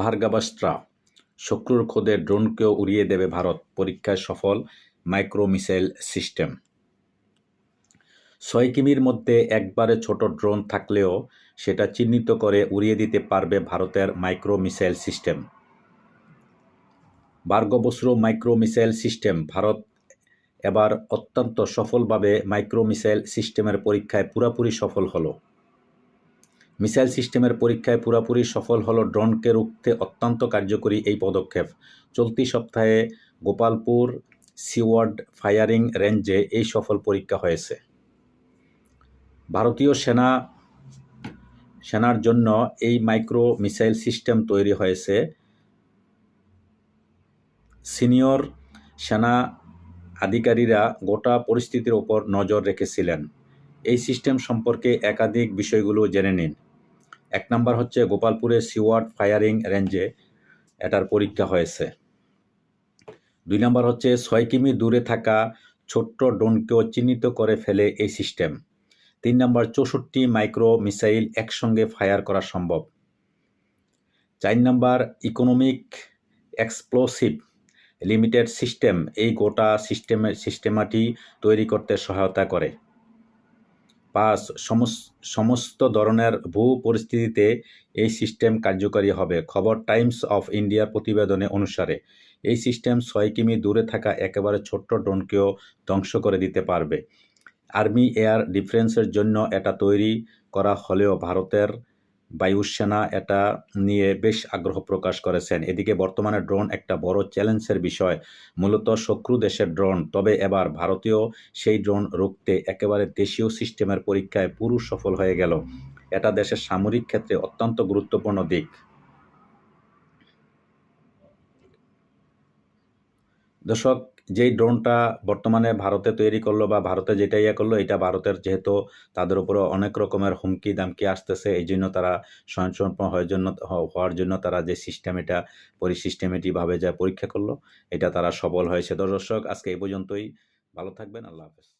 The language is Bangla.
ভার্গাবাস্ত্রা, শত্রুর খোদে ড্রোনকেও উড়িয়ে দেবে ভারত, পরীক্ষায় সফল মাইক্রো মিসাইল সিস্টেম। ৬ কিমির মধ্যে একবারে ছোট ড্রোন থাকলেও সেটা চিহ্নিত করে উড়িয়ে দিতে পারবে ভারতের micro missile system. Bhargavastra micro missile system. Bharat এবার অত্যন্ত সফলভাবে মাইক্রো মিসাইল সিস্টেমের পরীক্ষায় পুরোপুরি সফল হলো। মিসাইল সিস্টেমের পরীক্ষায় পুরোপুরি সফল হলো ড্রোনকে রুখতে অত্যন্ত কার্যকরী এই পদক্ষেপ। চলতি সপ্তাহে গোপালপুর সিওয়ার্ড ফায়ারিং রেঞ্জে এই সফল পরীক্ষা হয়েছে। ভারতীয় সেনার জন্য এই মাইক্রো মিসাইল সিস্টেম তৈরি হয়েছে। সিনিয়র সেনা আধিকারিকরা গোটা পরিস্থিতির ওপর নজর রেখেছিলেন। এই সিস্টেম সম্পর্কে একাধিক বিষয়গুলো জেনে নিন। ১ নম্বর হচ্ছে গোপালপুরের সিওয়ার্ড ফায়ারিং রেঞ্জে এটার পরীক্ষা হয়েছে। ২ নম্বর হচ্ছে ৬ কিমি দূরে থাকা ছোট্ট ড্রোনকেও চিহ্নিত করে ফেলে এই সিস্টেম। ৩ নম্বর ৬৪ মাইক্রো মিসাইল একসঙ্গে ফায়ার করা সম্ভব। ৪ নম্বর ইকোনমিক এক্সপ্লোসিভ লিমিটেড সিস্টেম এই গোটা সিস্টেমটি তৈরি করতে সহায়তা করে। ৫ সমস্ত ধরনের ভূ পরিস্থিতিতে এই সিস্টেম কার্যকরী হবে। খবর টাইমস অফ ইন্ডিয়ার প্রতিবেদনে অনুসারে এই সিস্টেম ৬ কিমি দূরে থাকা একেবারে ছোট্ট ড্রোনকেও ধ্বংস করে দিতে পারবে। আর্মি এয়ার ডিফেন্সের জন্য এটা তৈরি করা হলেও ভারতের বায়ুসেনা এটা নিয়ে বেশ আগ্রহ প্রকাশ করেছেন। এদিকে বর্তমানে ড্রোন একটা বড় চ্যালেঞ্জের বিষয়, মূলত শত্রু দেশের ড্রোন। তবে এবার ভারতীয় সেই ড্রোন রুখতে একেবারে দেশীয় সিস্টেমের পরীক্ষায় পুরো সফল হয়ে গেল। এটা দেশের সামরিক ক্ষেত্রে অত্যন্ত গুরুত্বপূর্ণ দিক। দর্শক, যেই ড্রোনটা বর্তমানে ভারতে তৈরি করলো বা ভারতে যেটা করলো, এটা ভারতের যেহেতু তাদের উপরে অনেক রকমের হুমকি দামকি আসতেছে, এই জন্য তারা স্বয়ংসম্পূর্ণ হওয়ার জন্য তারা যে সিস্টেমেটিভাবে যা পরীক্ষা করলো, এটা তারা সফল হয়েছে। দর্শক, আজকে এই পর্যন্তই। ভালো থাকবেন। আল্লাহ হাফেজ।